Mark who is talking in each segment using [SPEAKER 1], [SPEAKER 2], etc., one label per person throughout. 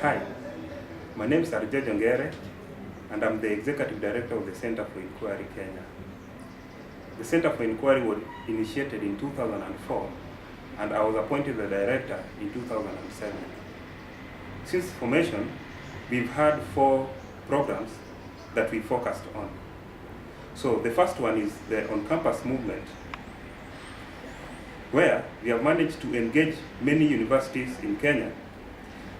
[SPEAKER 1] Hi, my name is Ongere, and I'm the Executive Director of the Center for Inquiry Kenya. The Center for Inquiry was initiated in 2004, and I was appointed the Director in 2007. Since formation, we've had 4 programs that we focused on. So the first one is the on-campus movement, where we have managed to engage many universities in Kenya,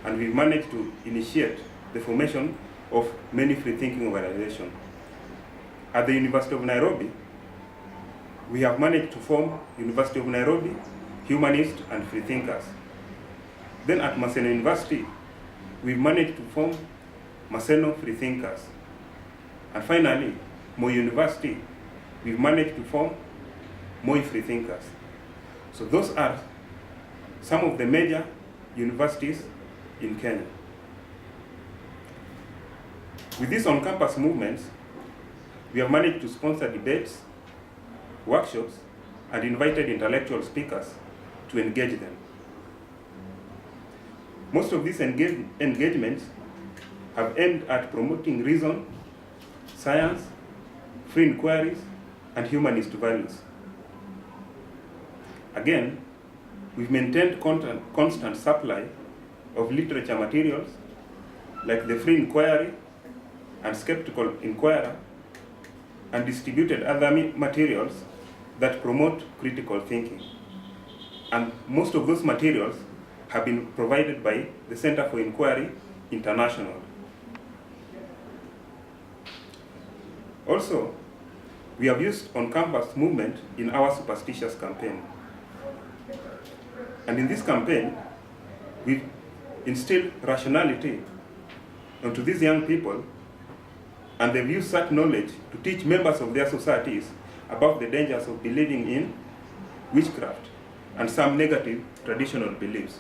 [SPEAKER 1] and we've managed to initiate the formation of many free-thinking organizations. At the University of Nairobi, we have managed to form University of Nairobi, Humanists and Freethinkers. Then at Maseno University, we've managed to form Maseno Freethinkers. And finally, Moi University, we've managed to form Moi Freethinkers. So those are some of the major universities in Kenya. With these on-campus movements, we have managed to sponsor debates, workshops, and invited intellectual speakers to engage them. Most of these engagements have aimed at promoting reason, science, free inquiries, and humanist values. Again, we've maintained constant supply of literature materials like the Free Inquiry and Skeptical Inquirer, and distributed other materials that promote critical thinking. And most of those materials have been provided by the Center for Inquiry International. Also, we have used on-campus movement in our superstitious campaign. And in this campaign, we've instilled rationality onto these young people, and they've used such knowledge to teach members of their societies about the dangers of believing in witchcraft and some negative traditional beliefs.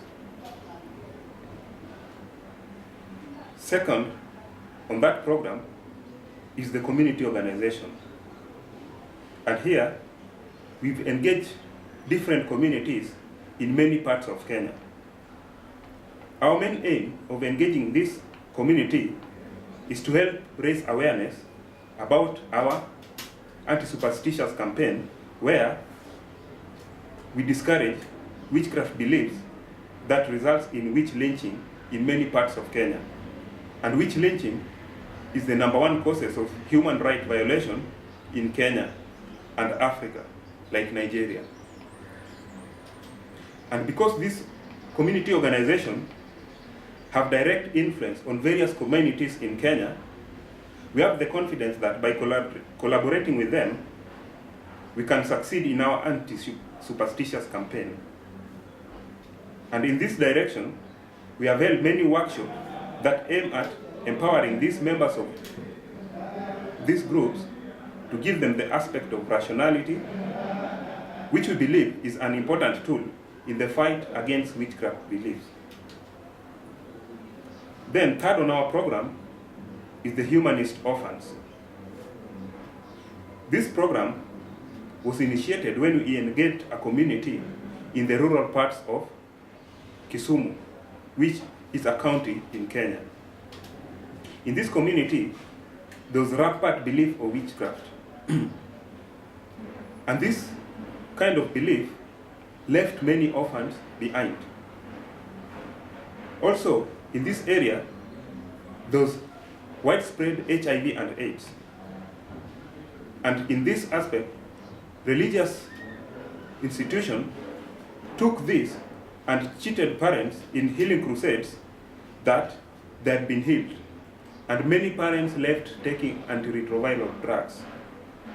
[SPEAKER 1] Second, on that program is the community organization. And here, we've engaged different communities in many parts of Kenya. Our main aim of engaging this community is to help raise awareness about our anti-superstitious campaign, where we discourage witchcraft beliefs that results in witch lynching in many parts of Kenya. And witch lynching is the #1 causes of human rights violation in Kenya and Africa, like Nigeria. And because this community organization have direct influence on various communities in Kenya, we have the confidence that by collaborating with them, we can succeed in our anti-superstitious campaign. And in this direction, we have held many workshops that aim at empowering these members of these groups to give them the aspect of rationality, which we believe is an important tool in the fight against witchcraft beliefs. Then, third on our program is the Humanist Orphans. This program was initiated when we engaged a community in the rural parts of Kisumu, which is a county in Kenya. In this community, there was rampant belief of witchcraft. And this kind of belief left many orphans behind. Also, in this area, there was widespread HIV and AIDS. And in this aspect, religious institutions took this and cheated parents in healing crusades that they had been healed. And many parents left taking antiretroviral drugs.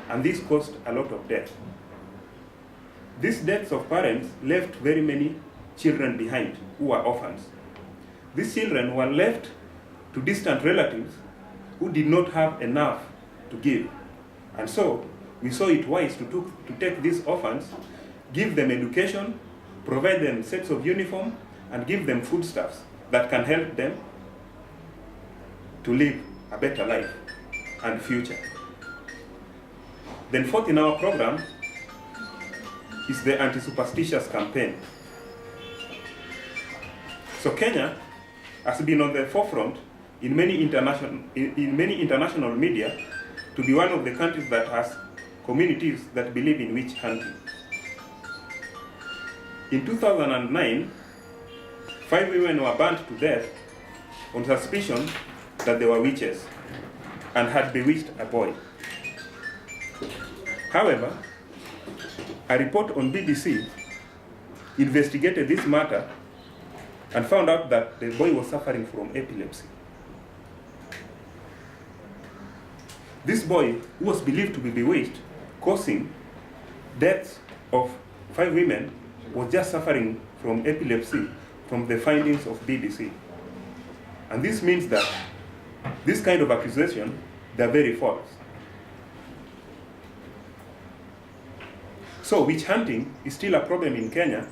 [SPEAKER 1] And this caused a lot of death. These deaths of parents left very many children behind who were orphans. These children were left to distant relatives who did not have enough to give. And so we saw it wise to take these orphans, give them education, provide them sets of uniform, and give them foodstuffs that can help them to live a better life and future. Then fourth in our program is the anti-superstitious campaign. So Kenya has been on the forefront in many international media to be one of the countries that has communities that believe in witch hunting. In 2009, 5 women were burnt to death on suspicion that they were witches and had bewitched a boy. However, a report on BBC investigated this matter and found out that the boy was suffering from epilepsy. This boy, who was believed to be bewitched, causing deaths of 5 women, was just suffering from epilepsy from the findings of BBC. And this means that this kind of accusation, they're very false. So witch hunting is still a problem in Kenya,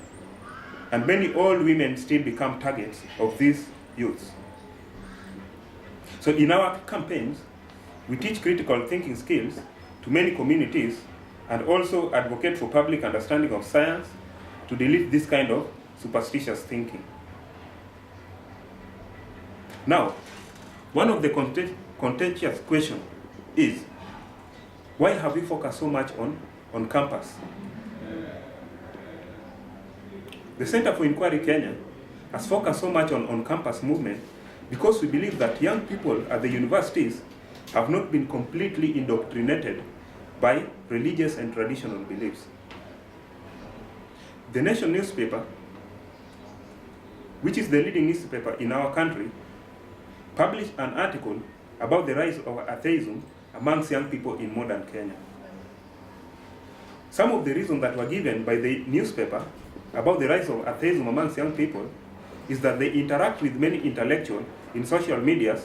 [SPEAKER 1] and many old women still become targets of these youths. So in our campaigns, we teach critical thinking skills to many communities and also advocate for public understanding of science to delete this kind of superstitious thinking. Now, one of the contentious questions is, why have we focused so much on campus? The Center for Inquiry Kenya has focused so much on campus movement because we believe that young people at the universities have not been completely indoctrinated by religious and traditional beliefs. The Nation newspaper, which is the leading newspaper in our country, published an article about the rise of atheism amongst young people in modern Kenya. Some of the reasons that were given by the newspaper about the rise of atheism amongst young people is that they interact with many intellectuals in social medias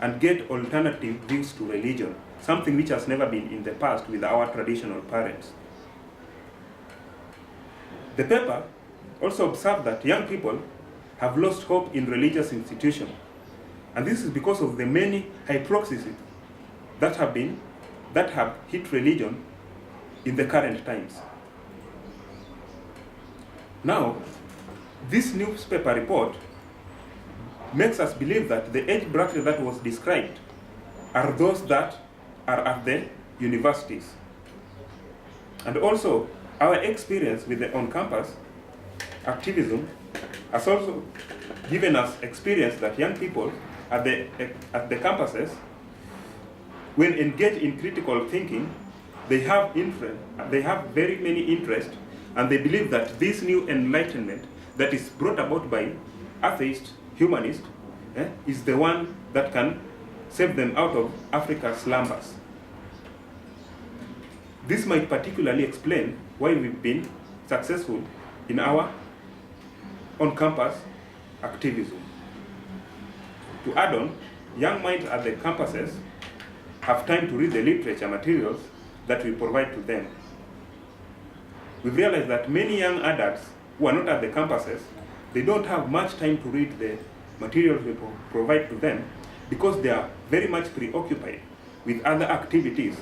[SPEAKER 1] and get alternative views to religion, something which has never been in the past with our traditional parents. The paper also observed that young people have lost hope in religious institutions, and this is because of the many hypocrisies that have hit religion in the current times. Now, this newspaper report makes us believe that the age bracket that was described are those that are at the universities. And also, our experience with the on-campus activism has also given us experience that young people at the campuses, when engaged in critical thinking, they have very many interests, and they believe that this new enlightenment that is brought about by atheists, humanists, is the one that can save them out of Africa's slumbers. This might particularly explain why we've been successful in our on-campus activism. To add on, young minds at the campuses have time to read the literature materials that we provide to them. We've realized that many young adults who are not at the campuses, they don't have much time to read the materials we provide to them because they are very much preoccupied with other activities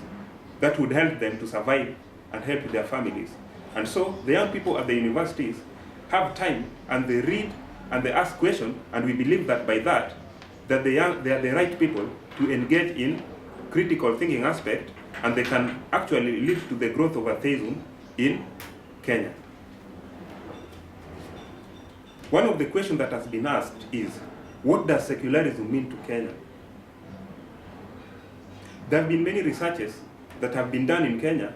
[SPEAKER 1] that would help them to survive and help their families. And so the young people at the universities have time, and they read and they ask questions, and we believe that by that they are the right people to engage in critical thinking aspect, and they can actually lead to the growth of atheism in Kenya. One of the questions that has been asked is, what does secularism mean to Kenya? There have been many researches that have been done in Kenya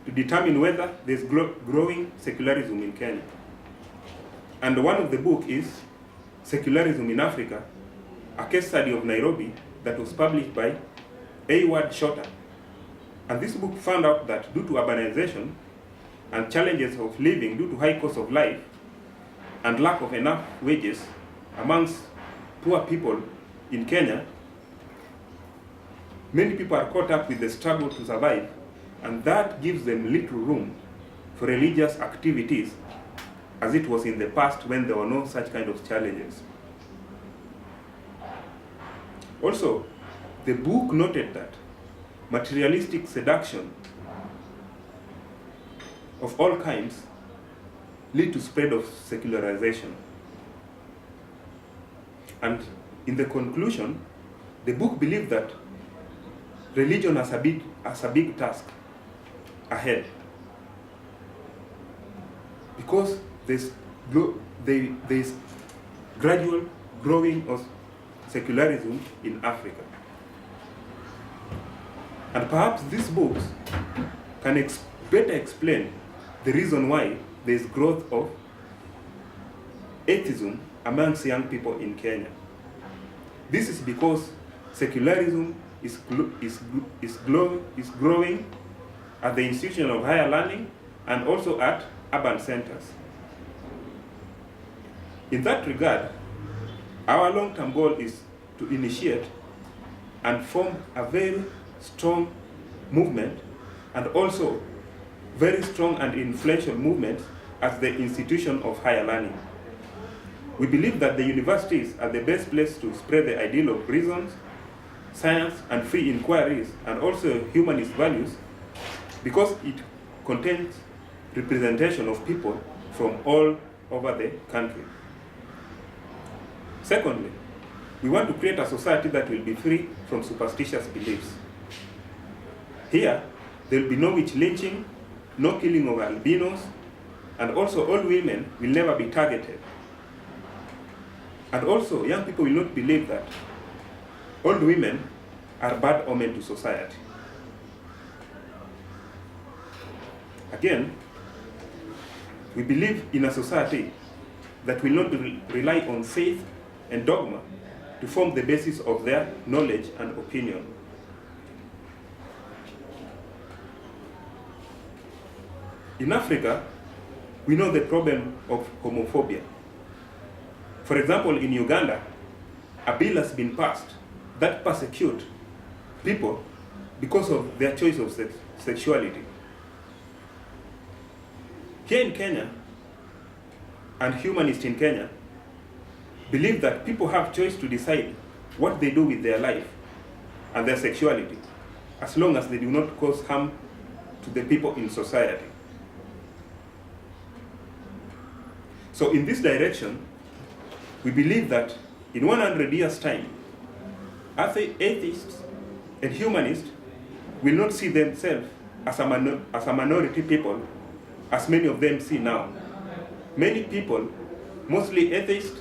[SPEAKER 1] to determine whether there's growing secularism in Kenya. And one of the books is Secularism in Africa, a case study of Nairobi that was published by A. Shorter. And this book found out that due to urbanization and challenges of living due to high cost of life and lack of enough wages amongst poor people in Kenya, many people are caught up with the struggle to survive, and that gives them little room for religious activities as it was in the past when there were no such kind of challenges. Also, the book noted that materialistic seduction of all kinds lead to spread of secularization. And in the conclusion, the book believed that religion has a big task ahead, because there's gradual growing of secularism in Africa. And perhaps these books can better explain the reason why there's growth of atheism amongst young people in Kenya. This is because secularism is growing at the institution of higher learning and also at urban centers. In that regard, our long-term goal is to initiate and form a very strong movement, and also very strong and influential movement as the institution of higher learning. We believe that the universities are the best place to spread the ideal of reasons, science, and free inquiries, and also humanist values, because it contains representation of people from all over the country. Secondly, we want to create a society that will be free from superstitious beliefs. Here, there will be no witch lynching, no killing of albinos, and also all women will never be targeted. And also, young people will not believe that old women are bad omen to society. Again, we believe in a society that will not rely on faith and dogma to form the basis of their knowledge and opinion. In Africa, we know the problem of homophobia. For example, in Uganda, a bill has been passed that persecutes people because of their choice of sexuality. Here in Kenya, and humanists in Kenya believe that people have choice to decide what they do with their life and their sexuality, as long as they do not cause harm to the people in society. So in this direction, we believe that in 100 years' time, atheists and humanists will not see themselves as a minority people, as many of them see now. Many people, mostly atheists,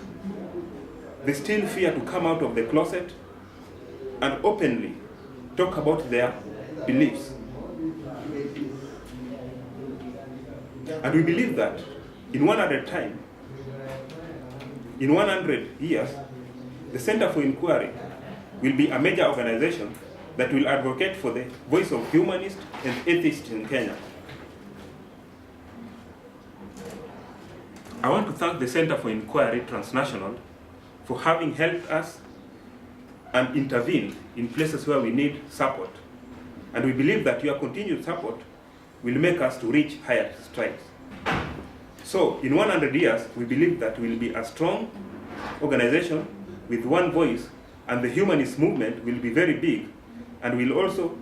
[SPEAKER 1] they still fear to come out of the closet and openly talk about their beliefs. And we believe that in 100 years, the Center for Inquiry will be a major organization that will advocate for the voice of humanists and atheists in Kenya. I want to thank the Center for Inquiry Transnational for having helped us and intervened in places where we need support. And we believe that your continued support will make us to reach higher strides. So in 100 years, we believe that we will be a strong organization with one voice, and the humanist movement will be very big, and will also